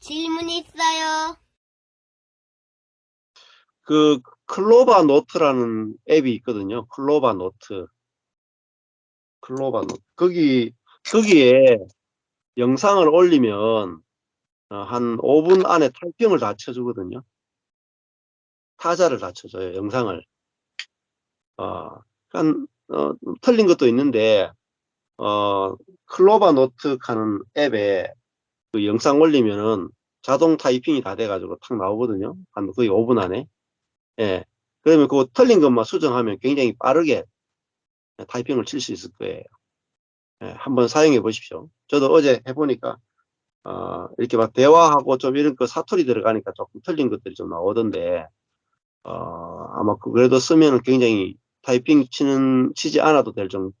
질문 있어요. 그 클로바 노트라는 앱이 있거든요. 클로바 노트. 거기에 영상을 올리면 한 5분 안에 타이핑을 다 쳐주거든요. 타자를 다 쳐줘요. 영상을. 틀린 것도 있는데 클로바 노트 하는 앱에 그 영상 올리면은 자동 타이핑이 다 돼가지고 탁 나오거든요. 한 거의 5분 안에. 예. 그러면 그거 틀린 것만 수정하면 굉장히 빠르게 타이핑을 칠 수 있을 거예요. 예, 한번 사용해 보십시오. 저도 어제 해보니까 이렇게 막 대화하고 좀 이런 거 사투리 들어가니까 조금 틀린 것들이 좀 나오던데 아마 그래도 쓰면 굉장히 타이핑 치지 않아도 될 정도,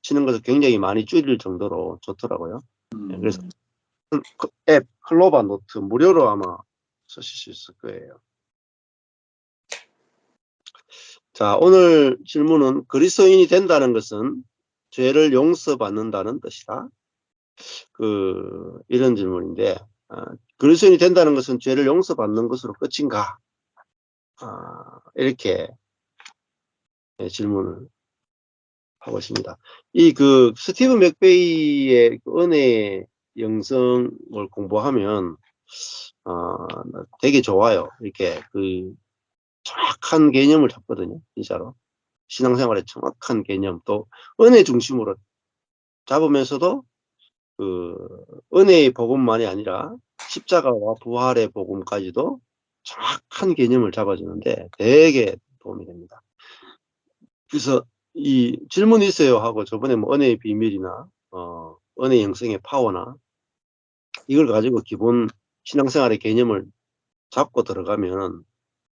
치는 것을 굉장히 많이 줄일 정도로 좋더라고요. 예, 그래서 그 앱 클로바 노트 무료로 아마 쓰실 수 있을 거예요. 자, 오늘 질문은 그리스도인이 된다는 것은 죄를 용서받는다는 뜻이다. 이런 질문인데, 그리스도인이 된다는 것은 죄를 용서받는 것으로 끝인가? 이렇게 질문을 하고 있습니다. 스티브 맥베이의 은혜 영성을 공부하면, 되게 좋아요. 이렇게 정확한 개념을 잡거든요. 진짜로. 신앙생활의 정확한 개념, 또 은혜 중심으로 잡으면서도 은혜의 복음만이 아니라 십자가와 부활의 복음까지도 정확한 개념을 잡아주는데 되게 도움이 됩니다. 그래서 이 질문이 있어요 하고 저번에 뭐 은혜의 비밀이나 은혜 영성의 파워나 이걸 가지고 기본 신앙생활의 개념을 잡고 들어가면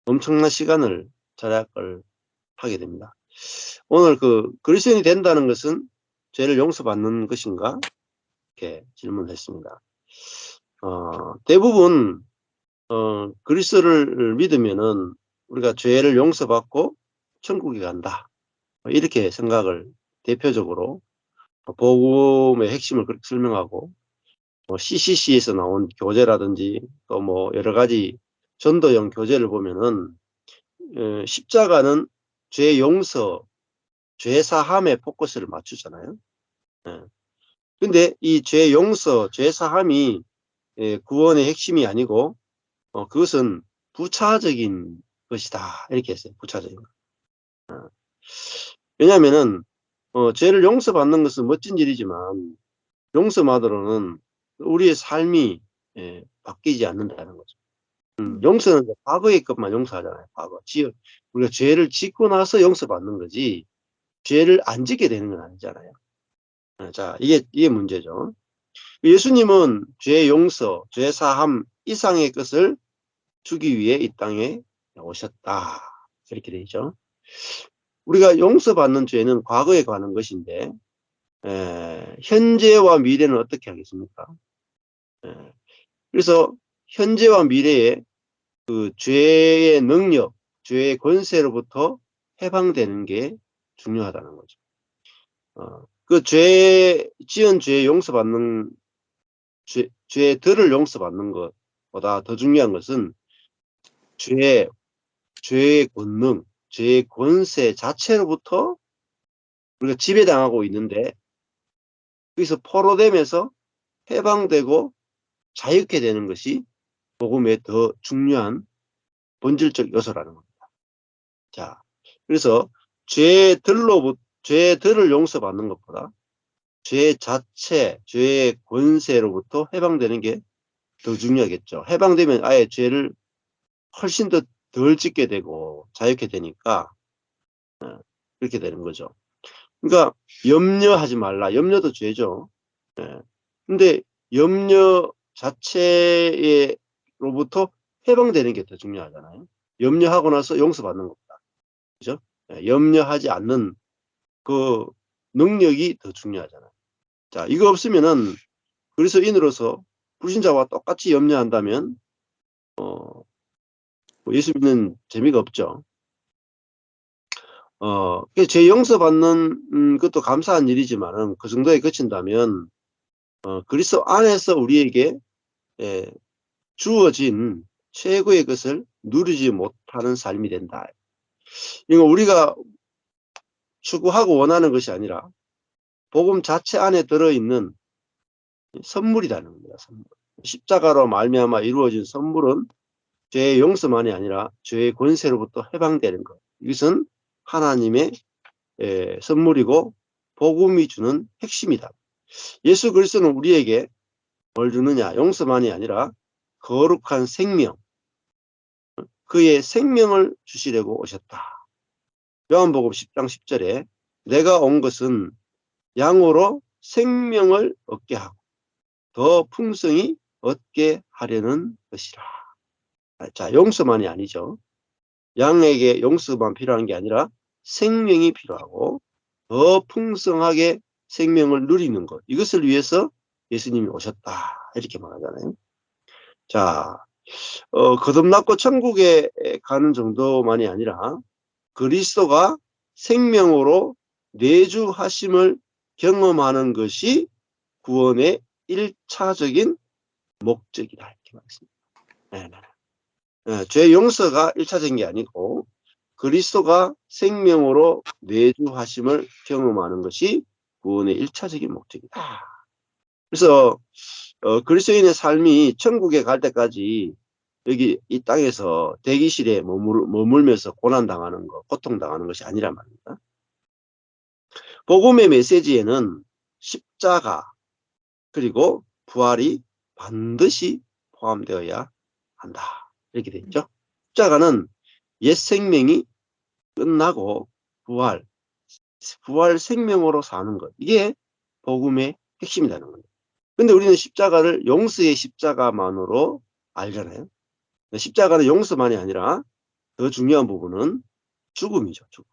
엄청난 시간을 절약을 하게 됩니다. 오늘 그리스도인이 된다는 것은 죄를 용서받는 것인가? 이렇게 질문했습니다. 대부분 그리스도를 믿으면은 우리가 죄를 용서받고 천국에 간다. 이렇게 생각을 대표적으로 복음의 핵심을 그렇게 설명하고 CCC에서 나온 교재라든지 또 뭐 여러 가지 전도형 교재를 보면은 십자가는 죄 용서, 죄 사함에 포커스를 맞추잖아요. 근데 이 죄 용서, 죄 사함이 구원의 핵심이 아니고 그것은 부차적인 것이다. 이렇게 했어요. 부차적인 것. 왜냐하면은 죄를 용서받는 것은 멋진 일이지만 용서만으로는 우리의 삶이 바뀌지 않는다는 거죠. 용서는 과거의 것만 용서하잖아요. 과거. 우리가 죄를 짓고 나서 용서받는 거지 죄를 안 짓게 되는 건 아니잖아요. 자, 이게 문제죠. 예수님은 죄 용서, 죄 사함 이상의 것을 주기 위해 이 땅에 오셨다. 이렇게 되죠. 우리가 용서받는 죄는 과거에 관한 것인데 현재와 미래는 어떻게 하겠습니까? 그래서 현재와 미래에 죄의 능력, 죄의 권세로부터 해방되는 게 중요하다는 거죠. 지은 죄 용서받는 죄들을 용서받는 것보다 더 중요한 것은 죄의 권능, 죄의 권세 자체로부터 우리가 지배당하고 있는데 거기서 포로되면서 해방되고 자유케 되는 것이 복음의 더 중요한 본질적 요소라는 겁니다. 자, 그래서 죄들을 용서받는 것보다 죄 자체, 죄의 권세로부터 해방되는 게 더 중요하겠죠. 해방되면 아예 죄를 훨씬 더 덜 짓게 되고 자유케 되니까 그렇게 되는 거죠. 그러니까 염려하지 말라. 염려도 죄죠. 근데 염려 자체로부터 해방되는 게 더 중요하잖아요. 염려하고 나서 용서받는 것보다. 그죠? 염려하지 않는 그 능력이 더 중요하잖아요. 자, 이거 없으면은 그리스도인으로서 불신자와 똑같이 염려한다면 예수 믿는 재미가 없죠. 죄 용서받는 것도 감사한 일이지만은 그 정도에 그친다면 그리스도 안에서 우리에게 주어진 최고의 것을 누리지 못하는 삶이 된다. 이거 우리가 추구하고 원하는 것이 아니라 복음 자체 안에 들어있는 선물이라는 겁니다. 선물. 십자가로 말미암아 이루어진 선물은 죄의 용서만이 아니라 죄의 권세로부터 해방되는 것. 이것은 하나님의 선물이고 복음이 주는 핵심이다. 예수 그리스도는 우리에게 뭘 주느냐? 용서만이 아니라 거룩한 생명, 그의 생명을 주시려고 오셨다. 요한복음 10장 10절에 내가 온 것은 양으로 생명을 얻게 하고 더 풍성히 얻게 하려는 것이라. 자, 용서만이 아니죠. 양에게 용서만 필요한 게 아니라 생명이 필요하고 더 풍성하게 생명을 누리는 것. 이것을 위해서 예수님이 오셨다. 이렇게 말하잖아요. 자, 거듭났고 천국에 가는 정도만이 아니라 그리스도가 생명으로 내주하심을 경험하는 것이 구원의 1차적인 목적이다. 이렇게 말했습니다. 네, 네. 네, 죄 용서가 1차적인 게 아니고 그리스도가 생명으로 내주하심을 경험하는 것이 구원의 1차적인 목적이다. 그래서 그리스도인의 삶이 천국에 갈 때까지 여기 이 땅에서 대기실에 머물면서 고난당하는 것, 고통당하는 것이 아니란 말입니다. 복음의 메시지에는 십자가 그리고 부활이 반드시 포함되어야 한다. 이렇게 되어 있죠. 십자가는 옛 생명이 끝나고 부활 생명으로 사는 것. 이게 복음의 핵심이라는 겁니다. 근데 우리는 십자가를 용서의 십자가만으로 알잖아요. 십자가는 용서만이 아니라 더 중요한 부분은 죽음이죠. 죽음.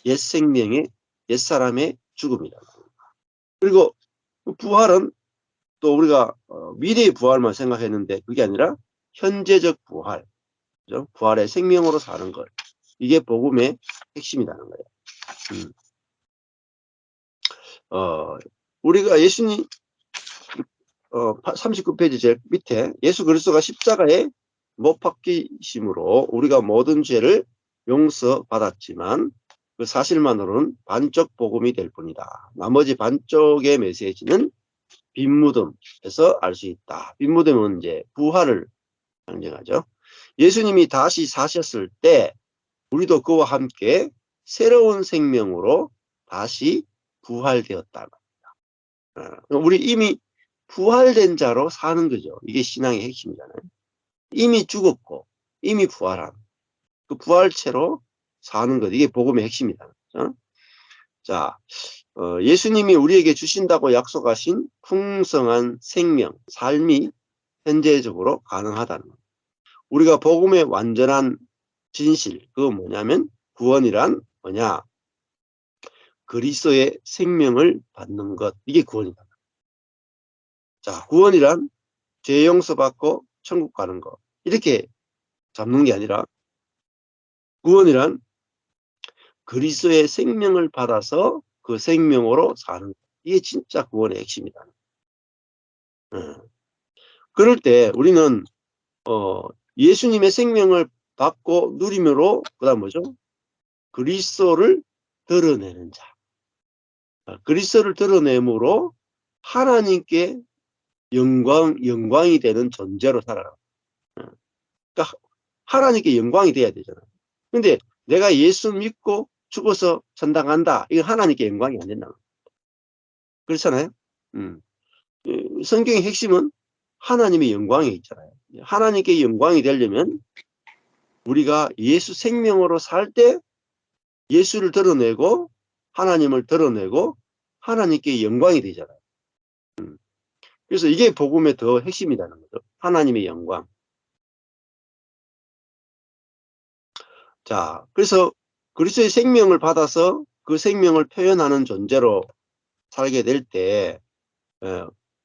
옛 생명의 옛사람의 죽음이다. 그리고 부활은 또 우리가 미래의 부활만 생각했는데 그게 아니라 현재적 부활, 그죠? 부활의 생명으로 사는 것. 이게 복음의 핵심이라는 거예요. 우리가 예수님 39페이지 제일 밑에 예수 그리스도가 십자가에 못 박히심으로 우리가 모든 죄를 용서받았지만 그 사실만으로는 반쪽 복음이 될 뿐이다. 나머지 반쪽의 메시지는 빈무덤에서 알 수 있다. 빈무덤은 이제 부활을 상징하죠. 예수님이 다시 사셨을 때 우리도 그와 함께 새로운 생명으로 다시 부활되었다. 우리 이미 부활된 자로 사는 거죠. 이게 신앙의 핵심이잖아요. 이미 죽었고 이미 부활한 그 부활체로 사는 것. 이게 복음의 핵심이다. 자, 예수님이 우리에게 주신다고 약속하신 풍성한 생명, 삶이 현재적으로 가능하다는 것. 우리가 복음의 완전한 진실, 그건 뭐냐면 구원이란 뭐냐? 그리스도의 생명을 받는 것. 이게 구원이다. 자, 구원이란 죄 용서받고 천국 가는 거. 이렇게 잡는 게 아니라 구원이란 그리스도의 생명을 받아서 그 생명으로 사는 것. 이게 진짜 구원의 핵심이다. 그럴 때 우리는 예수님의 생명을 받고 누림으로 그다음 뭐죠? 그리스도를 드러내는 자. 그리스도를 드러내므로 하나님께 영광이 되는 존재로 살아라. 그러니까 하나님께 영광이 돼야 되잖아요. 근데 내가 예수 믿고 죽어서 전당한다. 이건 하나님께 영광이 안 된다. 그렇잖아요. 성경의 핵심은 하나님의 영광이 있잖아요. 하나님께 영광이 되려면 우리가 예수 생명으로 살 때 예수를 드러내고 하나님을 드러내고 하나님께 영광이 되잖아요. 그래서 이게 복음의 더 핵심이라는 거죠. 하나님의 영광. 자, 그래서 그리스도의 생명을 받아서 그 생명을 표현하는 존재로 살게 될 때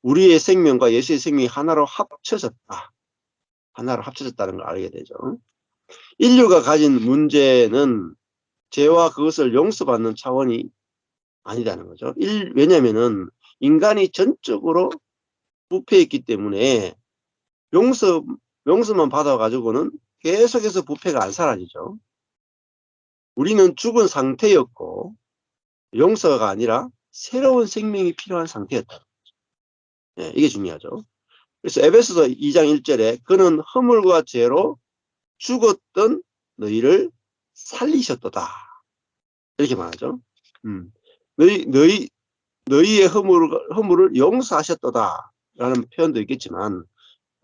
우리의 생명과 예수의 생명이 하나로 합쳐졌다. 하나로 합쳐졌다는 걸 알게 되죠. 인류가 가진 문제는 죄와 그것을 용서받는 차원이 아니라는 거죠. 왜냐하면은 인간이 전적으로 부패했기 때문에 용서만 받아가지고는 계속해서 부패가 안 사라지죠. 우리는 죽은 상태였고 용서가 아니라 새로운 생명이 필요한 상태였다. 예, 이게 중요하죠. 그래서 에베소서 2장 1절에 그는 허물과 죄로 죽었던 너희를 살리셨도다. 이렇게 말하죠. 너희의 허물을 용서하셨도다. 라는 표현도 있겠지만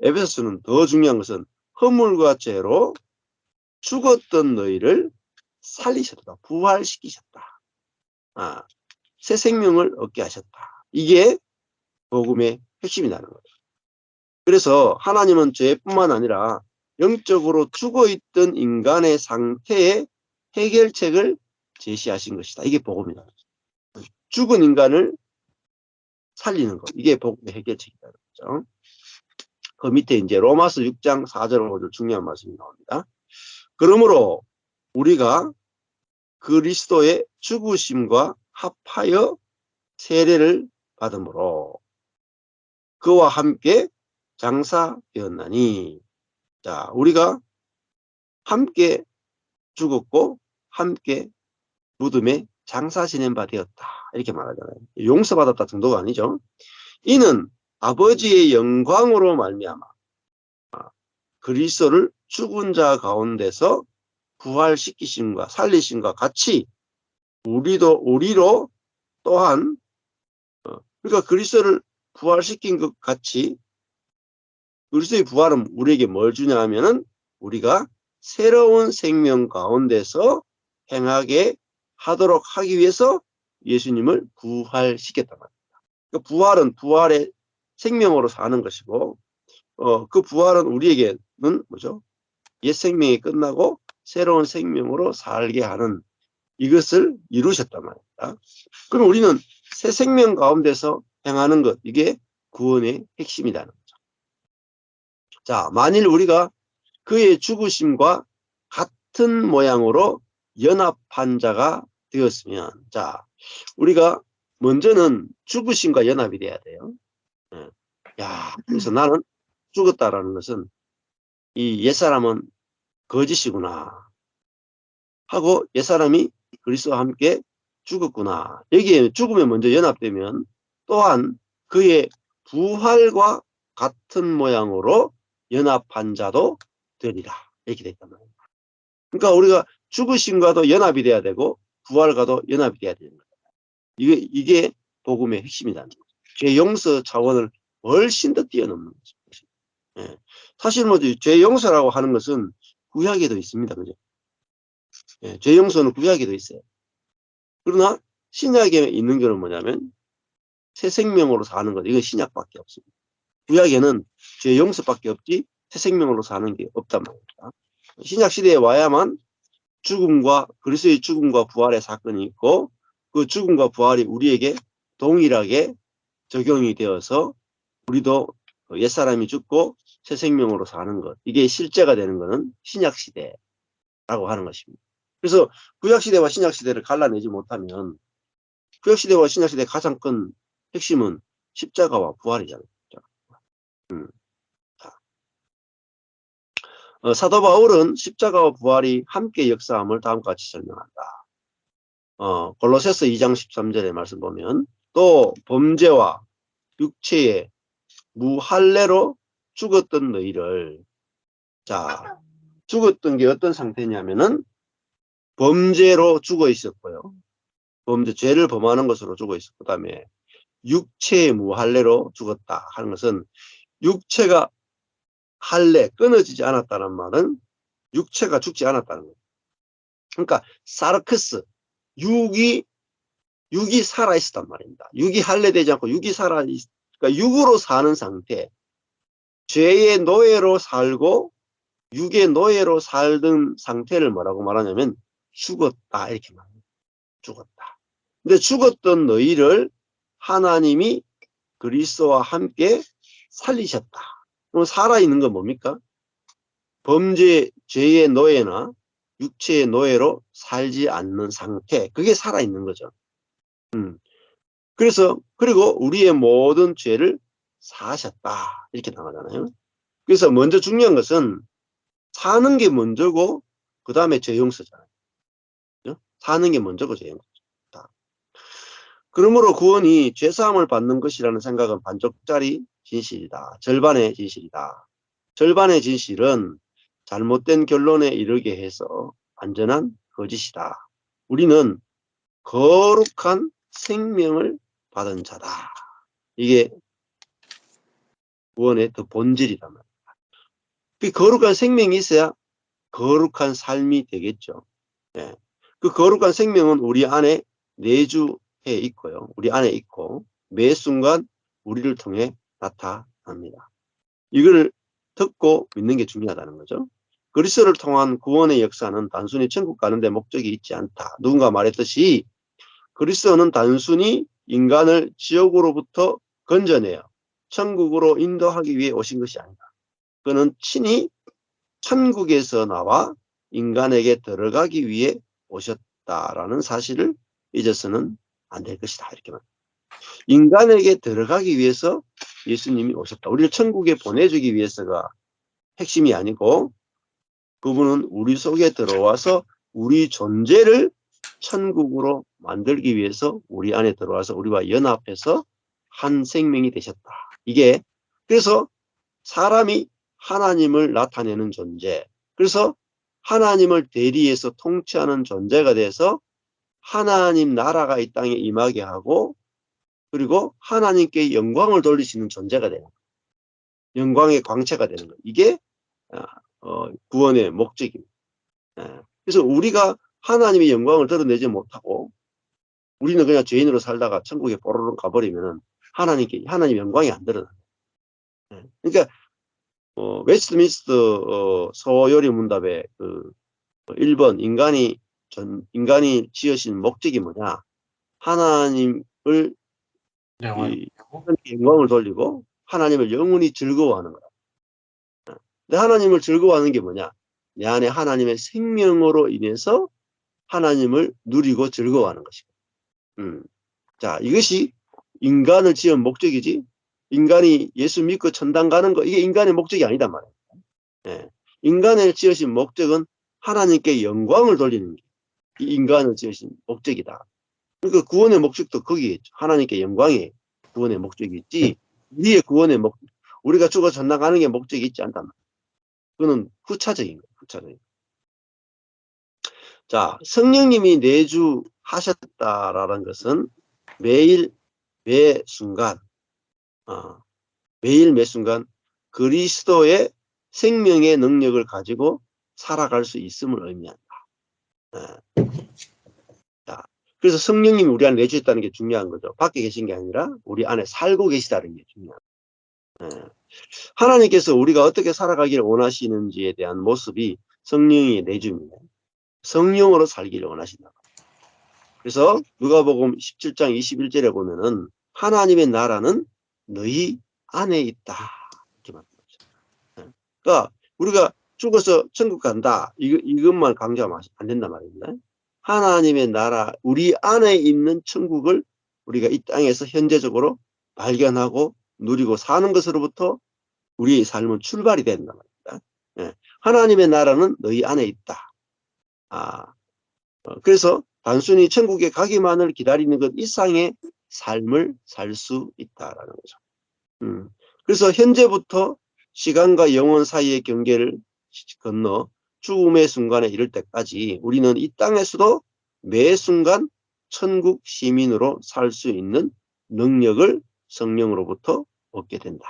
에베소서는 더 중요한 것은 허물과 죄로 죽었던 너희를 살리셨다. 부활시키셨다. 새 생명을 얻게 하셨다. 이게 복음의 핵심이라는 거죠. 그래서 하나님은 죄뿐만 아니라 영적으로 죽어있던 인간의 상태의 해결책을 제시하신 것이다. 이게 복음이다. 죽은 인간을 살리는 것. 이게 복음의 해결책이라는 거죠. 그 밑에 이제 로마서 6장 4절 5절 중요한 말씀이 나옵니다. 그러므로 우리가 그리스도의 죽으심과 합하여 세례를 받음으로 그와 함께 장사되었나니. 자, 우리가 함께 죽었고 함께 무덤에 장사 지낸 바 되었다. 이렇게 말하잖아요. 용서받았다 정도가 아니죠. 이는 아버지의 영광으로 말미암아 그리스도를 죽은 자 가운데서 부활시키심과 살리심과 같이 우리로 또한 그러니까 그리스도를 부활시킨 것 같이 그리스도의 부활은 우리에게 뭘 주냐 하면은 우리가 새로운 생명 가운데서 행하게 하도록 하기 위해서 예수님을 부활시켰단 말입니다. 그러니까 부활은 부활의 생명으로 사는 것이고 그 부활은 우리에게는 뭐죠? 옛 생명이 끝나고 새로운 생명으로 살게 하는 이것을 이루셨단 말입니다. 그럼 우리는 새 생명 가운데서 행하는 것, 이게 구원의 핵심이라는 거죠. 자, 만일 우리가 그의 죽으심과 같은 모양으로 연합한 자가 되었으면, 자, 우리가 먼저는 죽으심과 연합이 돼야 돼요. 야, 그래서 나는 죽었다라는 것은 이 옛사람은 거짓이구나 하고 옛사람이 그리스도와 함께 죽었구나. 여기에 죽음에 먼저 연합되면 또한 그의 부활과 같은 모양으로 연합한 자도 되리라. 이렇게 됐단 말이에요. 그러니까 우리가 죽으심과도 연합이 돼야 되고 부활과도 연합이 돼야 되는 거예요. 이게 복음의 핵심이라는 거죠. 죄 용서 차원을 훨씬 더 뛰어넘는 거죠. 예. 사실 뭐 죄 용서라고 하는 것은 구약에도 있습니다. 그죠? 예, 죄 용서는 구약에도 있어요. 그러나 신약에 있는 것은 뭐냐면 새 생명으로 사는 것. 이건 신약밖에 없습니다. 구약에는 죄 용서밖에 없지 새 생명으로 사는 게 없단 말입니다. 신약 시대에 와야만 죽음과 그리스도의 죽음과 부활의 사건이 있고 그 죽음과 부활이 우리에게 동일하게 적용이 되어서 우리도 옛사람이 죽고 새 생명으로 사는 것. 이게 실제가 되는 것은 신약 시대라고 하는 것입니다. 그래서 구약 시대와 신약 시대를 갈라내지 못하면 구약 시대와 신약 시대의 가장 큰 핵심은 십자가와 부활이잖아요. 사도 바울은 십자가와 부활이 함께 역사함을 다음과 같이 설명한다. 골로새서 2장 13절의 말씀 보면 또 범죄와 육체의 무할례로 죽었던 너희를, 자, 죽었던 게 어떤 상태냐면은 범죄로 죽어 있었고요. 죄를 범하는 것으로 죽어 있었고, 그 다음에 육체의 무할례로 죽었다 하는 것은 육체가 할례 끊어지지 않았다는 말은 육체가 죽지 않았다는 거예요. 그러니까 사르크스, 육이 살아 있었단 말입니다. 육이 할례되지 않고 육이 살아 있, 그러니까 육으로 사는 상태, 죄의 노예로 살고 육의 노예로 살던 상태를 뭐라고 말하냐면 죽었다 이렇게 말합니다. 죽었다. 근데 죽었던 너희를 하나님이 그리스도와 함께 살리셨다. 그럼 살아있는 건 뭡니까? 죄의 노예나 육체의 노예로 살지 않는 상태, 그게 살아있는 거죠. 그리고 우리의 모든 죄를 사하셨다 이렇게 나가잖아요. 그래서 먼저 중요한 것은 사는 게 먼저고 그 다음에 죄 용서잖아요. 그죠? 사는 게 먼저고 죄 용서다. 그러므로 구원이 죄사함을 받는 것이라는 생각은 반쪽짜리 진실이다. 절반의 진실이다. 절반의 진실은 잘못된 결론에 이르게 해서 완전한 거짓이다. 우리는 거룩한 생명을 받은 자다. 이게 구원의 더 본질이란 말이에요. 그 거룩한 생명이 있어야 거룩한 삶이 되겠죠. 예. 그 거룩한 생명은 우리 안에 내주해 있고요. 우리 안에 있고 매 순간 우리를 통해 나타납니다. 이걸 듣고 믿는 게 중요하다는 거죠. 그리스도를 통한 구원의 역사는 단순히 천국 가는 데 목적이 있지 않다. 누군가 말했듯이 그리스도는 단순히 인간을 지옥으로부터 건져내어 천국으로 인도하기 위해 오신 것이 아니다. 그는 친히 천국에서 나와 인간에게 들어가기 위해 오셨다라는 사실을 잊어서는 안 될 것이다. 이렇게 말합니다. 인간에게 들어가기 위해서 예수님이 오셨다. 우리를 천국에 보내주기 위해서가 핵심이 아니고 그분은 우리 속에 들어와서 우리 존재를 천국으로 만들기 위해서 우리 안에 들어와서 우리와 연합해서 한 생명이 되셨다. 이게 그래서 사람이 하나님을 나타내는 존재, 그래서 하나님을 대리해서 통치하는 존재가 돼서 하나님 나라가 이 땅에 임하게 하고 그리고 하나님께 영광을 돌리시는 존재가 되는 거예요. 영광의 광채가 되는 거예요. 이게 구원의 목적입니다. 그래서 우리가 하나님의 영광을 드러내지 못하고 우리는 그냥 죄인으로 살다가 천국에 뽀로로 가버리면 하나님 영광이 안 드러나요. 그러니까 웨스트민스터 소요리 문답의 그 1번 인간이 지으신 목적이 뭐냐? 하나님을 영광을 돌리고 하나님을 영원히 즐거워하는 거다. 근데 하나님을 즐거워하는 게 뭐냐? 내 안에 하나님의 생명으로 인해서 하나님을 누리고 즐거워하는 것이고. 자, 이것이 인간을 지은 목적이지. 인간이 예수 믿고 천당 가는 거 이게 인간의 목적이 아니단 말이에요. 예. 인간을 지으신 목적은 하나님께 영광을 돌리는 게 이 인간을 지으신 목적이다. 그러니까 구원의 목적도 거기에 있죠. 하나님께 영광이 구원의 목적이 있지. 우리의 구원의 우리가 죽어 천당 가는 게 목적이 있지 않단 말이에요. 그거는 후차적인 거예요. 후차적인. 자, 성령님이 내주하셨다라는 것은 매일 매 순간 매일 매 순간 그리스도의 생명의 능력을 가지고 살아갈 수 있음을 의미한다. 자, 그래서 성령님이 우리 안에 내주셨다는 게 중요한 거죠. 밖에 계신 게 아니라 우리 안에 살고 계시다는 게 중요합니다. 하나님께서 우리가 어떻게 살아가기를 원하시는지에 대한 모습이 성령이 내줍니다. 성령으로 살기를 원하신다. 그래서 누가복음 17장 21절에 보면은 하나님의 나라는 너희 안에 있다. 이렇게 말합니다. 그러니까 우리가 죽어서 천국 간다. 이것만 강조하면 안 된단 말입니다. 하나님의 나라, 우리 안에 있는 천국을 우리가 이 땅에서 현재적으로 발견하고 누리고 사는 것으로부터 우리의 삶은 출발이 된단 말입니다. 하나님의 나라는 너희 안에 있다. 그래서 단순히 천국에 가기만을 기다리는 것 이상의 삶을 살 수 있다라는 거죠. 그래서 현재부터 시간과 영원 사이의 경계를 건너 죽음의 순간에 이를 때까지 우리는 이 땅에서도 매 순간 천국 시민으로 살 수 있는 능력을 성령으로부터 얻게 된다.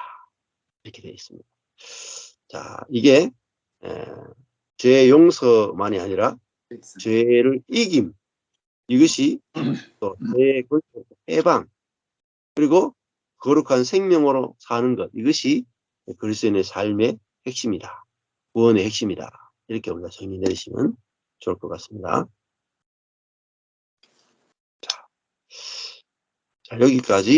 이렇게 되어 있습니다. 자, 이게 죄 용서만이 아니라 죄를 이김, 이것이 또 죄의 해방, 그리고 거룩한 생명으로 사는 것, 이것이 그리스도인의 삶의 핵심이다. 구원의 핵심이다. 이렇게 우리가 정의 내리시면 좋을 것 같습니다. 자, 여기까지